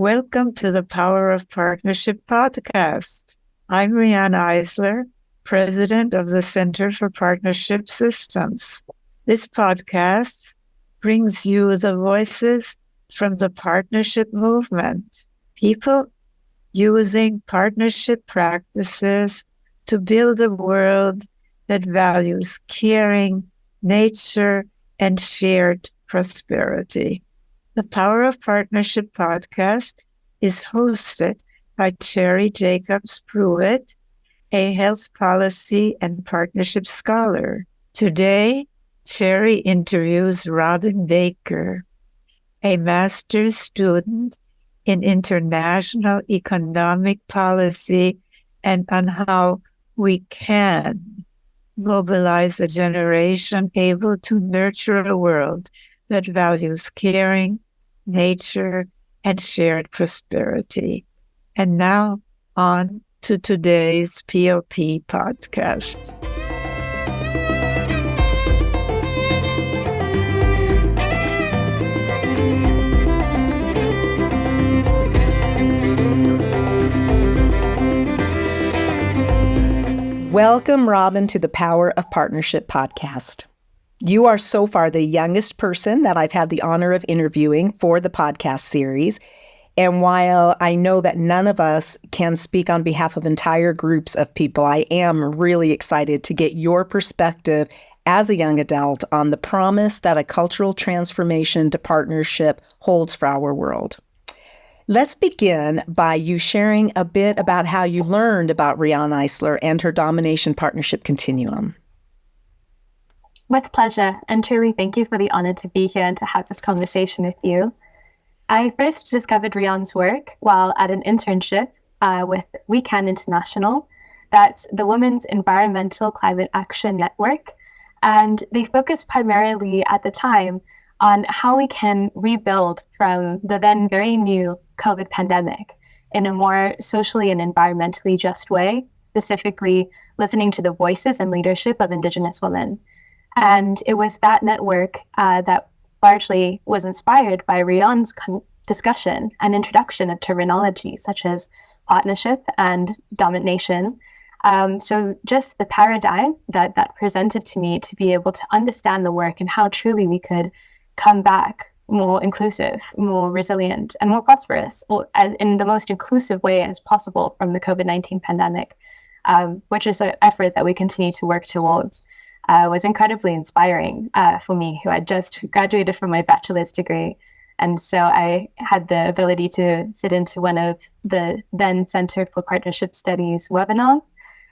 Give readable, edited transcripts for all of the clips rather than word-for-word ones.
Welcome to the Power of Partnership podcast. I'm Riane Eisler, President of the Center for Partnership Systems. This podcast brings you the voices from the partnership movement, people using partnership practices to build a world that values caring, nature, and shared prosperity. The Power of Partnership podcast is hosted by Cherry Jacobs Pruitt, a health policy and partnership scholar. Today, Cherry interviews Robyn Baker, a master's student in international economic policy and on how we can mobilize a generation able to nurture a world that values caring, nature, and shared prosperity. And now, on to today's POP podcast. Welcome, Robyn, to the Power of Partnership podcast. You are so far the youngest person that I've had the honor of interviewing for the podcast series. And while I know that none of us can speak on behalf of entire groups of people, I am really excited to get your perspective as a young adult on the promise that a cultural transformation to partnership holds for our world. Let's begin by you sharing a bit about how you learned about Riane Eisler and her domination partnership continuum. With pleasure, and truly thank you for the honor to be here and to have this conversation with you. I first discovered Riane's work while at an internship with We Can International. That's the Women's Environmental Climate Action Network. And they focused primarily at the time on how we can rebuild from the then very new COVID pandemic in a more socially and environmentally just way, specifically listening to the voices and leadership of Indigenous women. And it was that network that largely was inspired by Riane's discussion and introduction of terminology such as partnership and domination. So just the paradigm that presented to me to be able to understand the work and how truly we could come back more inclusive, more resilient, and more prosperous, or in the most inclusive way as possible from the COVID-19 pandemic, which is an effort that we continue to work towards. Was incredibly inspiring for me, who had just graduated from my bachelor's degree. And so I had the ability to sit into one of the then Center for Partnership Studies webinars.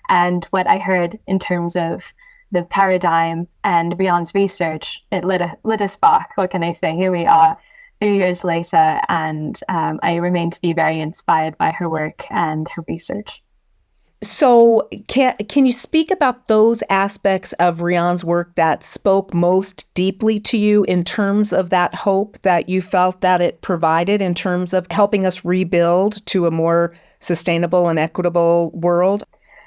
And what I heard in terms of the paradigm and Riane's research, it lit a spark. What can I say? Here we are 3 years later, and I remain to be very inspired by her work and her research. So can you speak about those aspects of Riane's work that spoke most deeply to you in terms of that hope that you felt that it provided in terms of helping us rebuild to a more sustainable and equitable world?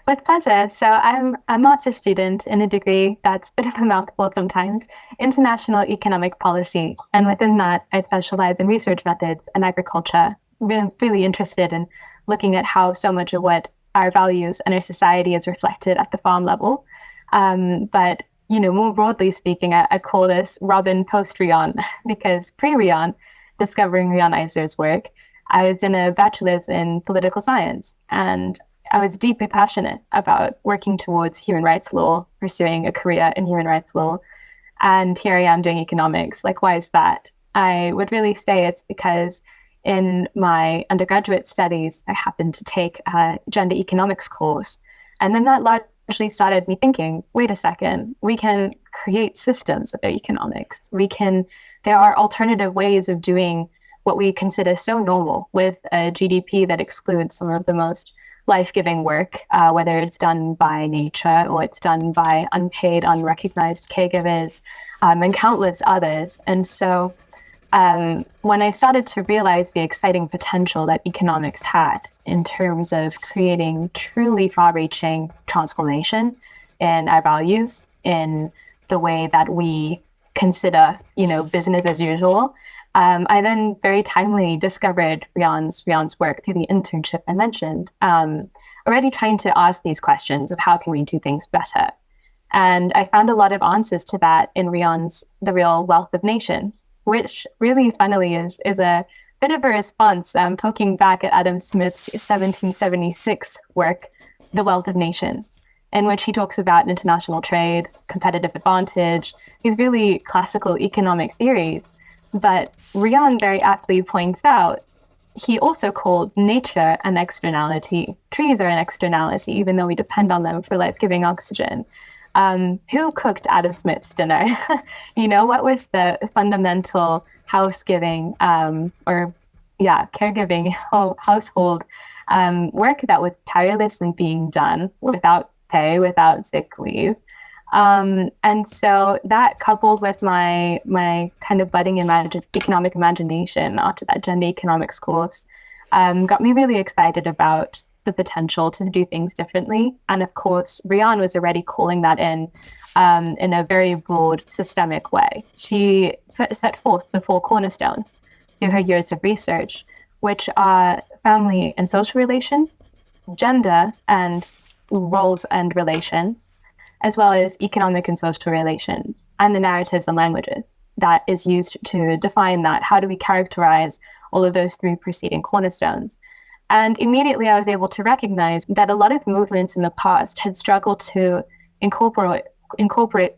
With pleasure. So I'm a master's student in a degree that's a bit of a mouthful sometimes, international economic policy. And within that, I specialize in research methods and agriculture. Really interested in looking at how so much of what our values and our society is reflected at the farm level. But, more broadly speaking, I call this Robyn post-Riane, because pre-Riane, discovering Riane Eisler's work, I was in a bachelor's in political science, and I was deeply passionate about working towards human rights law, pursuing a career in human rights law. And here I am doing economics. Like, why is that? I would really say it's because in my undergraduate studies, I happened to take a gender economics course. And then that largely started me thinking, wait a second, we can create systems of economics. There are alternative ways of doing what we consider so normal with a GDP that excludes some of the most life-giving work, whether it's done by nature or it's done by unpaid, unrecognized caregivers, and countless others. And so when I started to realize the exciting potential that economics had in terms of creating truly far-reaching transformation in our values, in the way that we consider, business as usual, I then very timely discovered Riane's work through the internship I mentioned, already trying to ask these questions of how can we do things better. And I found a lot of answers to that in Riane's The Real Wealth of Nations, which really funnily is a bit of a response, poking back at Adam Smith's 1776 work, The Wealth of Nations, in which he talks about international trade, competitive advantage, these really classical economic theories. But Riane very aptly points out, he also called nature an externality. Trees are an externality, even though we depend on them for life-giving oxygen. Who cooked Adam Smith's dinner? What was the fundamental caregiving household work that was tirelessly being done without pay, without sick leave? And so that coupled with my kind of budding economic imagination after that gender economics course got me really excited about the potential to do things differently. And of course, Riane was already calling that in a very broad, systemic way. She set forth the 4 cornerstones through her years of research, which are family and social relations, gender and roles and relations, as well as economic and social relations, and the narratives and languages that is used to define that. How do we characterize all of those 3 preceding cornerstones? And immediately I was able to recognize that a lot of movements in the past had struggled to incorporate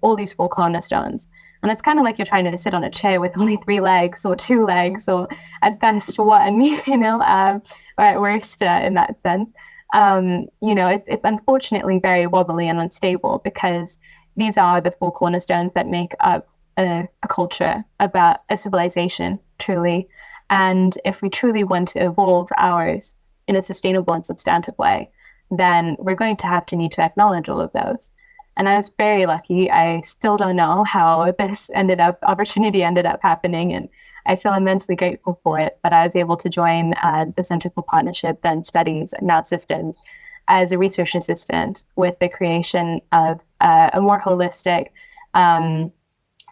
all these 4 cornerstones. And it's kind of like you're trying to sit on a chair with only 3 legs or 2 legs, or at best 1, or at worst in that sense. It's unfortunately very wobbly and unstable, because these are the 4 cornerstones that make up a culture, about a civilization, truly. And if we truly want to evolve ours in a sustainable and substantive way, then we're going to need to acknowledge all of those. And I was very lucky. I still don't know how this opportunity ended up happening, and I feel immensely grateful for it. But I was able to join the Center for Partnership and Studies, and now Systems, as a research assistant with the creation of a more holistic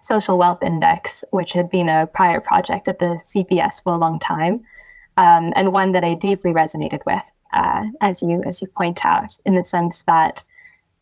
social wealth index, which had been a prior project at the CPS for a long time, and one that I deeply resonated with, as you point out, in the sense that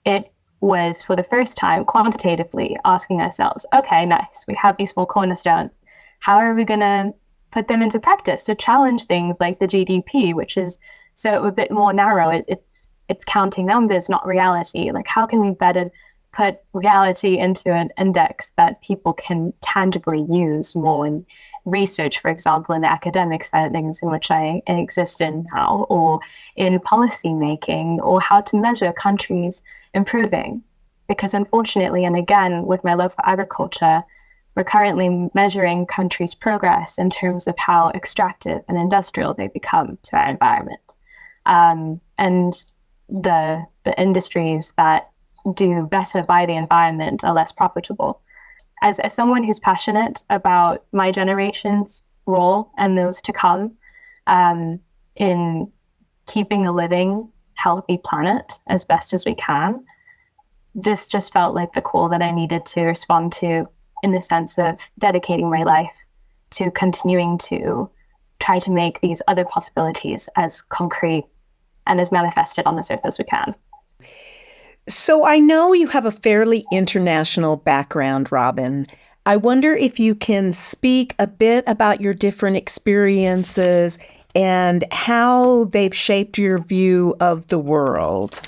it was for the first time quantitatively asking ourselves, okay, nice, we have these 4 cornerstones. How are we going to put them into practice to challenge things like the GDP, which is so a bit more narrow? It's counting numbers, not reality. Like, how can we better put reality into an index that people can tangibly use more in research, for example, in the academic side of things, in which I exist in now, or in policy making, or how to measure countries improving? Because unfortunately, and again, with my love for agriculture, we're currently measuring countries' progress in terms of how extractive and industrial they become to our environment. And the industries that do better by the environment are less profitable. As someone who's passionate about my generation's role and those to come in keeping a living, healthy planet as best as we can, this just felt like the call that I needed to respond to, in the sense of dedicating my life to continuing to try to make these other possibilities as concrete and as manifested on this earth as we can. So I know you have a fairly international background, Robyn. I wonder if you can speak a bit about your different experiences and how they've shaped your view of the world.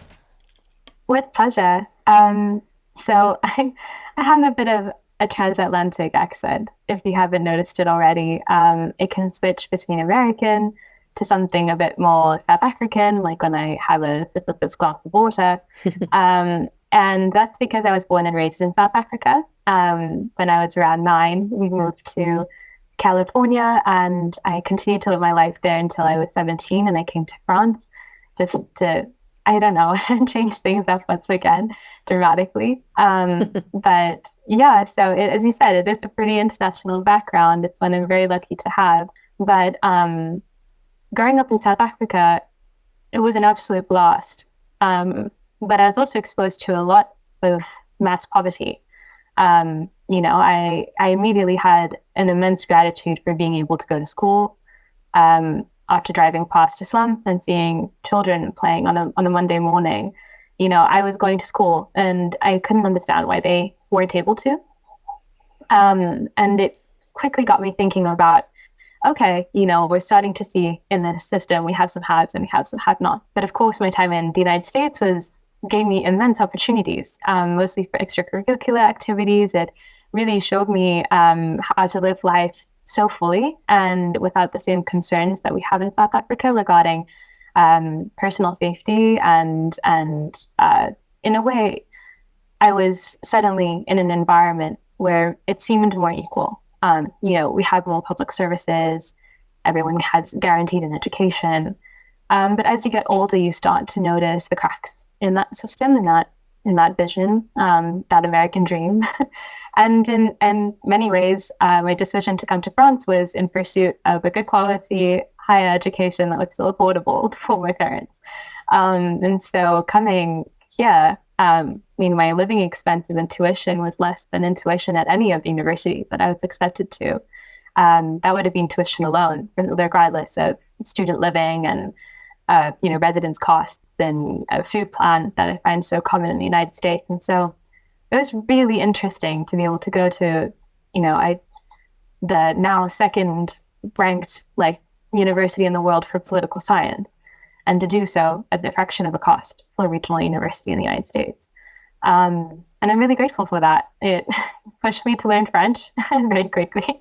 With pleasure. So I have a bit of a transatlantic accent, if you haven't noticed it already. It can switch between American to something a bit more South African, like when I have a sip of this glass of water. And that's because I was born and raised in South Africa. When I was around 9, we moved to California, and I continued to live my life there until I was 17, and I came to France just to, I don't know, change things up once again dramatically. But yeah, so as you said, it is a pretty international background. It's one I'm very lucky to have. But growing up in South Africa, it was an absolute blast. But I was also exposed to a lot of mass poverty. I immediately had an immense gratitude for being able to go to school. After driving past a slum and seeing children playing on a Monday morning, I was going to school and I couldn't understand why they weren't able to. And it quickly got me thinking about, okay, we're starting to see in the system, we have some haves and we have some have-nots. But of course, my time in the United States gave me immense opportunities, mostly for extracurricular activities. It really showed me how to live life so fully and without the same concerns that we have in South Africa regarding personal safety. And in a way, I was suddenly in an environment where it seemed more equal. We had more public services. Everyone has guaranteed an education. But as you get older, you start to notice the cracks in that system, in that vision, that American dream. And in many ways, my decision to come to France was in pursuit of a good quality higher education that was still affordable for my parents. And so coming here, my living expenses and tuition was less than in tuition at any of the universities that I was accepted to. That would have been tuition alone, regardless of student living and residence costs and a food plan that I find so common in the United States. And so it was really interesting to be able to go to, the now second ranked university in the world for political science, and to do so at the fraction of a cost for a regional university in the United States. And I'm really grateful for that. It pushed me to learn French very quickly.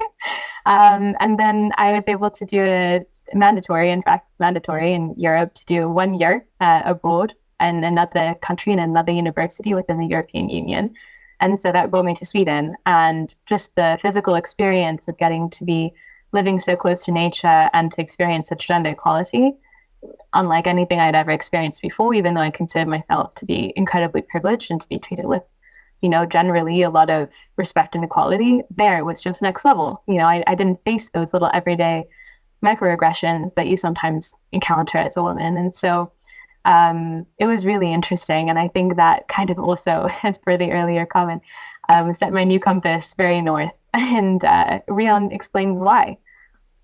And then I was able to do it mandatory in Europe to do 1 year abroad in another country and another university within the European Union. And so that brought me to Sweden, and just the physical experience of getting to be living so close to nature and to experience such gender equality, unlike anything I'd ever experienced before, even though I consider myself to be incredibly privileged and to be treated with, generally a lot of respect and equality. There, it was just next level. I didn't face those little everyday microaggressions that you sometimes encounter as a woman. And so it was really interesting. And I think that kind of also, as per the earlier comment, set my new compass very north. And Riane explains why.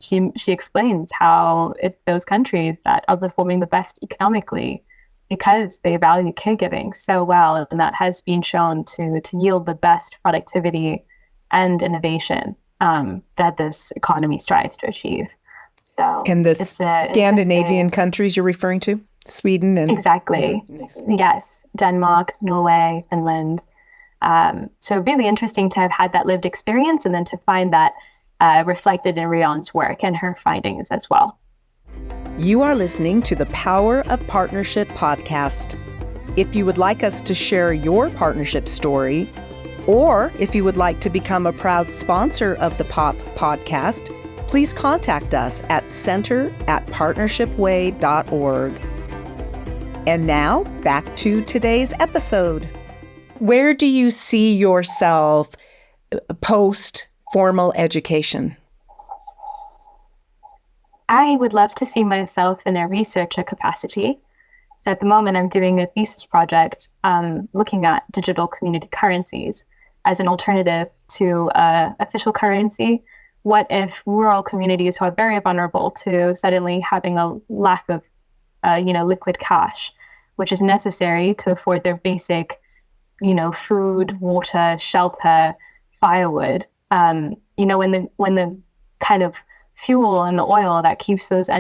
She explains how it's those countries that are performing the best economically because they value caregiving so well, and that has been shown to yield the best productivity and innovation that this economy strives to achieve. So, and the Scandinavian countries you're referring to, Sweden and exactly, yes, Denmark, Norway, Finland. So really interesting to have had that lived experience, and then to find that reflected in Riane's work and her findings as well. You are listening to the Power of Partnership podcast. If you would like us to share your partnership story, or if you would like to become a proud sponsor of the POP podcast, please contact us at center@partnershipway.org. And now, back to today's episode. Where do you see yourself post formal education? I would love to see myself in a researcher capacity. So at the moment, I'm doing a thesis project looking at digital community currencies as an alternative to official currency. What if rural communities who are very vulnerable to suddenly having a lack of liquid cash, which is necessary to afford their basic food, water, shelter, firewood, when the kind of fuel and the oil that keeps those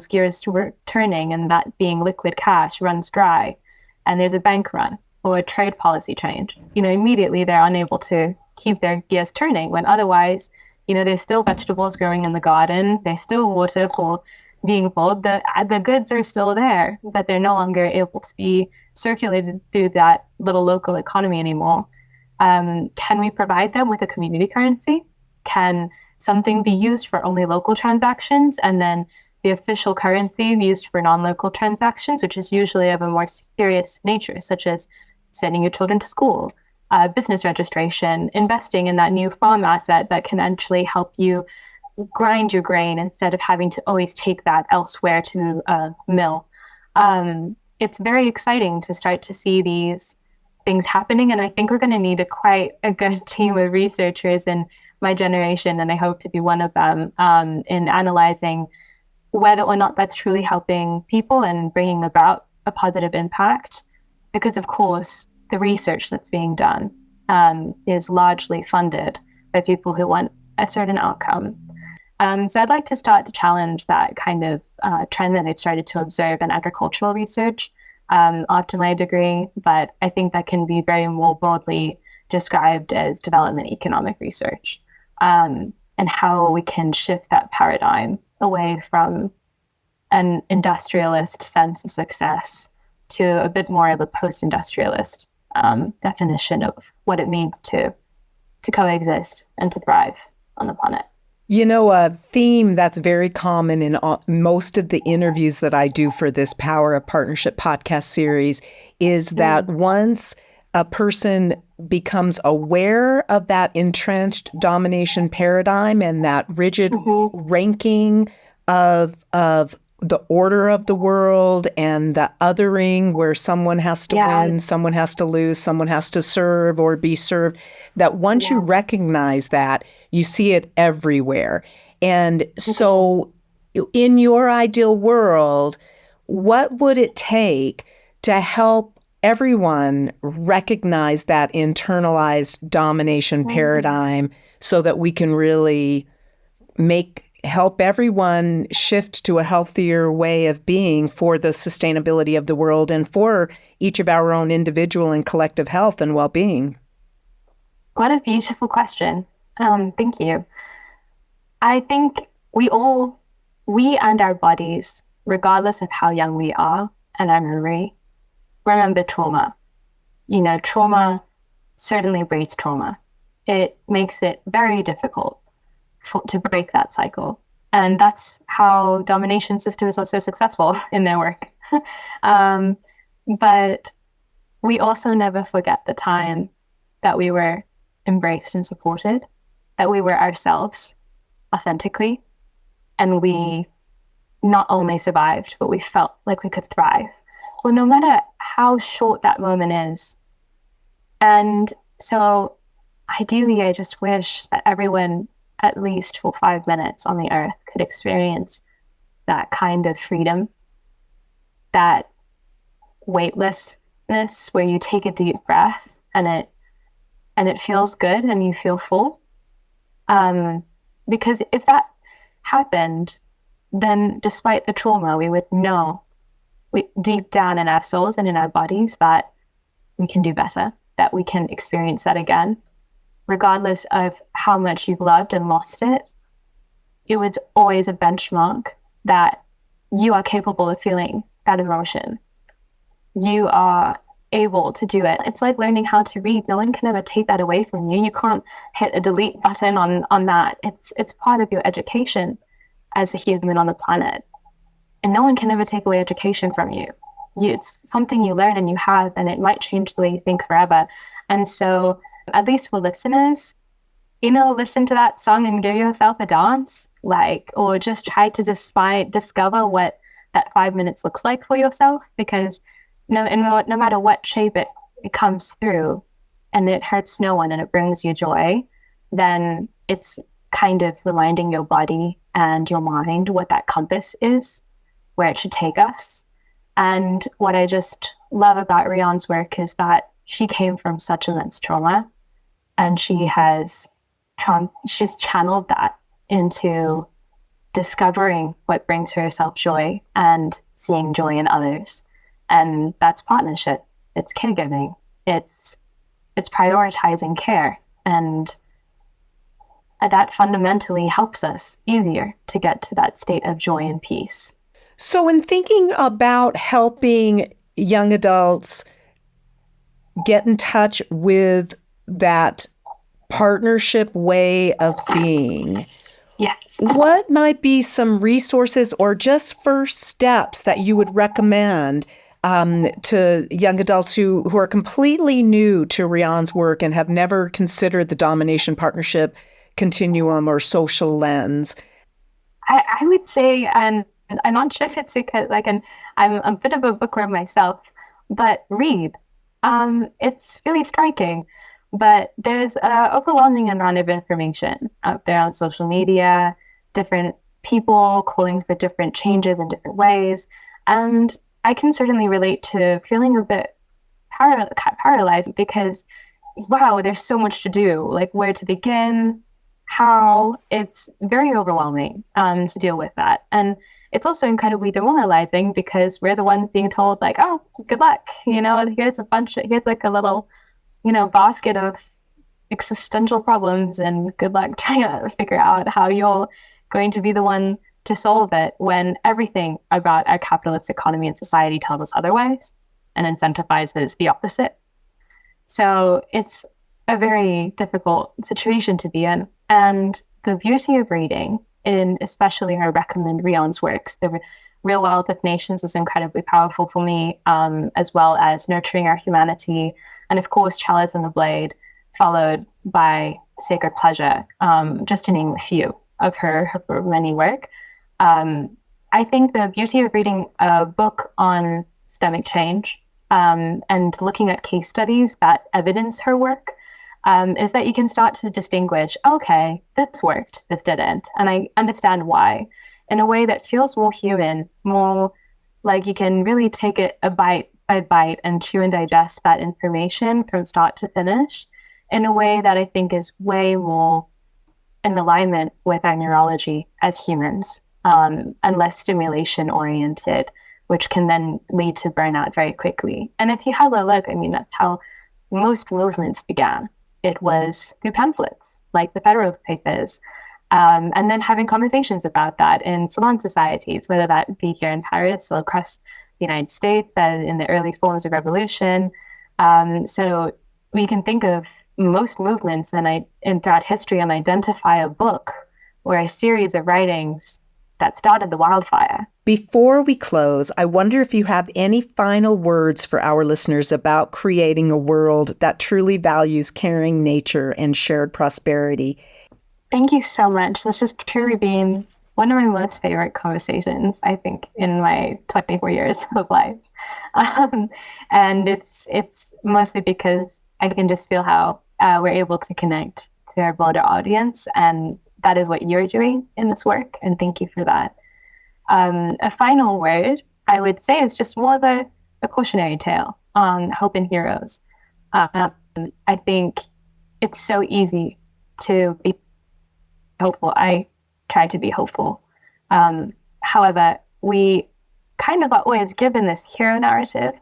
gears turning, and that being liquid cash, runs dry, and there's a bank run or a trade policy change, immediately they're unable to keep their gears turning, when otherwise, there's still vegetables growing in the garden, there's still water being pulled, the goods are still there, but they're no longer able to be circulated through that little local economy anymore. Can we provide them with a community currency? Can something be used for only local transactions, and then the official currency used for non-local transactions, which is usually of a more serious nature, such as sending your children to school, business registration, investing in that new farm asset that can actually help you grind your grain instead of having to always take that elsewhere to a mill. It's very exciting to start to see these things happening. And I think we're going to need quite a good team of researchers in my generation, and I hope to be one of them, in analyzing whether or not that's truly helping people and bringing about a positive impact. Because, of course, the research that's being done is largely funded by people who want a certain outcome. So I'd like to start to challenge that kind of trend that I've started to observe in agricultural research after my degree, but I think that can be very more broadly described as development economic research, and how we can shift that paradigm away from an industrialist sense of success to a bit more of a post-industrialist definition of what it means to coexist and to thrive on the planet. You know, a theme that's very common in most of the interviews that I do for this Power of Partnership podcast series is that once a person becomes aware of that entrenched domination paradigm and that rigid ranking of the order of the world and the othering where someone has to win, someone has to lose, someone has to serve or be served, that once you recognize that, you see it everywhere. And so in your ideal world, what would it take to help everyone recognize that internalized domination paradigm so that we can really help everyone shift to a healthier way of being for the sustainability of the world and for each of our own individual and collective health and well-being? What a beautiful question. Thank you. I think we and our bodies, regardless of how young we are, and I'm Marie, remember trauma. You know, trauma certainly breeds trauma. It makes it very difficult to break that cycle. And that's how domination systems are so successful in their work. But we also never forget the time that we were embraced and supported, that we were ourselves authentically, and we not only survived, but we felt like we could thrive. Well, no matter how short that moment is. And so ideally, I just wish that everyone, at least for 5 minutes on the earth, could experience that kind of freedom, that weightlessness where you take a deep breath and it feels good and you feel full. Because if that happened, then despite the trauma, we would know deep down in our souls and in our bodies that we can do better, that we can experience that again. Regardless of how much you've loved and lost it, it was always a benchmark that you are capable of feeling that emotion. You are able to do it. It's like learning how to read. No one can ever take that away from you. You can't hit a delete button on that. It's part of your education as a human on the planet. And no one can ever take away education from you. It's something you learn and you have, and it might change the way you think forever. And so, at least for listeners, listen to that song and give yourself a dance, or just try to discover what that 5 minutes looks like for yourself, because no matter what shape it comes through and it hurts no one and it brings you joy, then it's kind of reminding your body and your mind what that compass is, where it should take us. And what I just love about Riane's work is that she came from such immense trauma, and she's channeled that into discovering what brings herself joy and seeing joy in others. And that's partnership. It's caregiving. It's prioritizing care. And that fundamentally helps us easier to get to that state of joy and peace. So in thinking about helping young adults get in touch with that partnership way of being, what might be some resources or just first steps that you would recommend to young adults who are completely new to Riane's work and have never considered the domination partnership continuum or social lens? I would say, and I'm not sure if it's because I'm a bit of a bookworm myself, but read. It's really striking, but there's an overwhelming amount of information out there on social media, different people calling for different changes in different ways. And I can certainly relate to feeling a bit paralyzed because, wow, there's so much to do, like where to begin, how. It's very overwhelming to deal with that. And it's also incredibly demoralizing because we're the ones being told, like, oh, good luck. Here's like a little, basket of existential problems, and good luck trying to figure out how you're going to be the one to solve it when everything about our capitalist economy and society tells us otherwise and incentivizes the opposite. So it's a very difficult situation to be in. And the beauty of reading, in especially I recommend Riane's works, the Real Wealth of Nations is incredibly powerful for me, as well as Nurturing Our Humanity, and of course, Chalice and the Blade, followed by Sacred Pleasure, just to name a few of her many work. I think the beauty of reading a book on systemic change and looking at case studies that evidence her work is that you can start to distinguish, okay, this worked, this didn't, and I understand why, in a way that feels more human, more like you can really take it a bite by bite and chew and digest that information from start to finish in a way that I think is way more in alignment with our neurology as humans, and less stimulation oriented, which can then lead to burnout very quickly. And if you have a look, I mean, that's how most movements began. It was through pamphlets, like the Federalist Papers, and then having conversations about that in salon societies, whether that be here in Paris or across the United States, in the early forms of revolution. So we can think of most movements and throughout history and identify a book or a series of writings that started the wildfire. Before we close, I wonder if you have any final words for our listeners about creating a world that truly values caring, nature, and shared prosperity. Thank you so much. This has truly been one of my most favorite conversations, I think, in my 24 years of life. And it's mostly because I can just feel how we're able to connect to our broader audience, and that is what you're doing in this work, and thank you for that. A final word, I would say, is just more of a cautionary tale on hope and heroes. I think it's so easy to be hopeful. I try to be hopeful. However, we kind of always given this hero narrative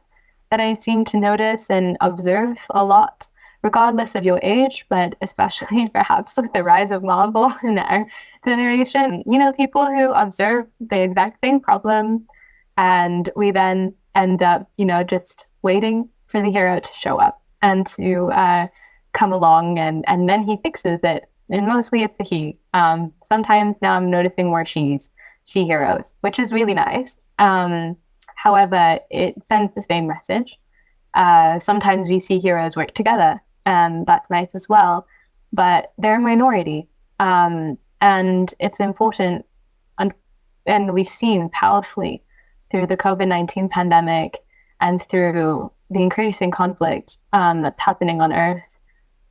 that I seem to notice and observe a lot, regardless of your age, but especially perhaps with the rise of Marvel in our generation. People who observe the exact same problem, and we then end up, just waiting for the hero to show up and to come along, and then he fixes it. And mostly it's a he. Sometimes now I'm noticing more she heroes, which is really nice. However, it sends the same message. Sometimes we see heroes work together, and that's nice as well, but they're a minority. And it's important, and we've seen powerfully through the COVID-19 pandemic and through the increasing conflict that's happening on Earth,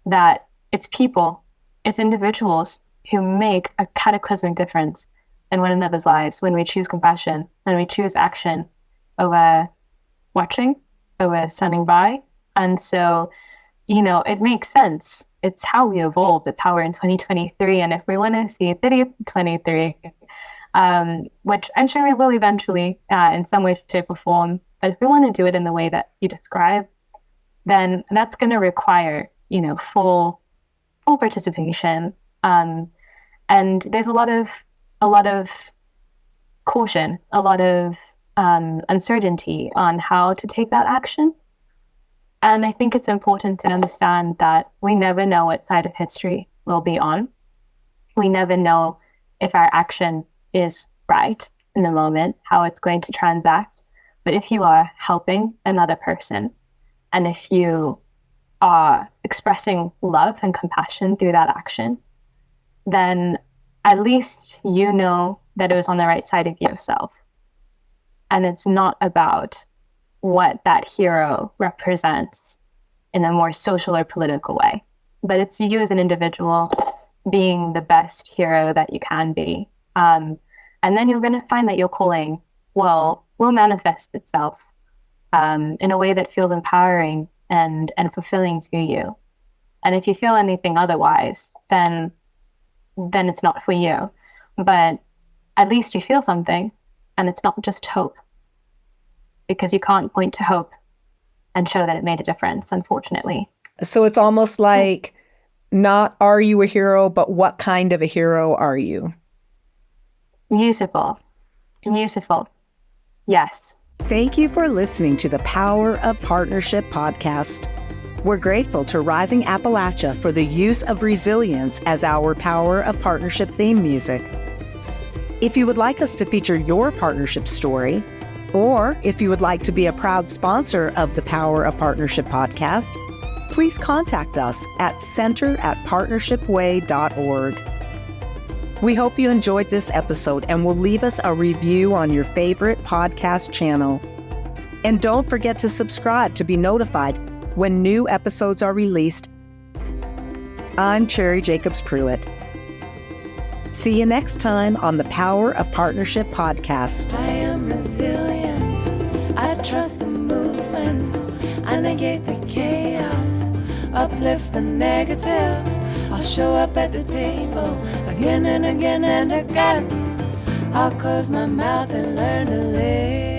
that it's people, it's individuals who make a cataclysmic difference in one another's lives when we choose compassion and we choose action over watching, over standing by. And so, it makes sense. It's how we evolved. It's how we're in 2023. And if we want to see 2023, which I'm sure we will eventually in some way, shape, or form, but if we want to do it in the way that you describe, then that's going to require, full participation. And there's a lot of caution, a lot of uncertainty on how to take that action. And I think it's important to understand that we never know what side of history we'll be on. We never know if our action is right in the moment, how it's going to transact. But if you are helping another person, and if you are expressing love and compassion through that action, then at least you know that it was on the right side of yourself. And it's not about what that hero represents in a more social or political way. But it's you as an individual being the best hero that you can be. And then you're going to find that your calling will manifest itself in a way that feels empowering and fulfilling to you. And if you feel anything otherwise, then it's not for you. But at least you feel something, and it's not just hope, because you can't point to hope and show that it made a difference, unfortunately. So it's almost like, not are you a hero, but what kind of a hero are you? Beautiful. Beautiful. Yes. Thank you for listening to the Power of Partnership podcast. We're grateful to Rising Appalachia for the use of resilience as our Power of Partnership theme music. If you would like us to feature your partnership story, or if you would like to be a proud sponsor of the Power of Partnership podcast, please contact us at center@partnershipway.org. We hope you enjoyed this episode and will leave us a review on your favorite podcast channel. And don't forget to subscribe to be notified when new episodes are released. I'm Cherry Jacobs Pruitt. See you next time on the Power of Partnership podcast. I am resilient. I trust the movement. I negate the chaos. Uplift the negative. I'll show up at the table again and again and again. I'll close my mouth and learn to live.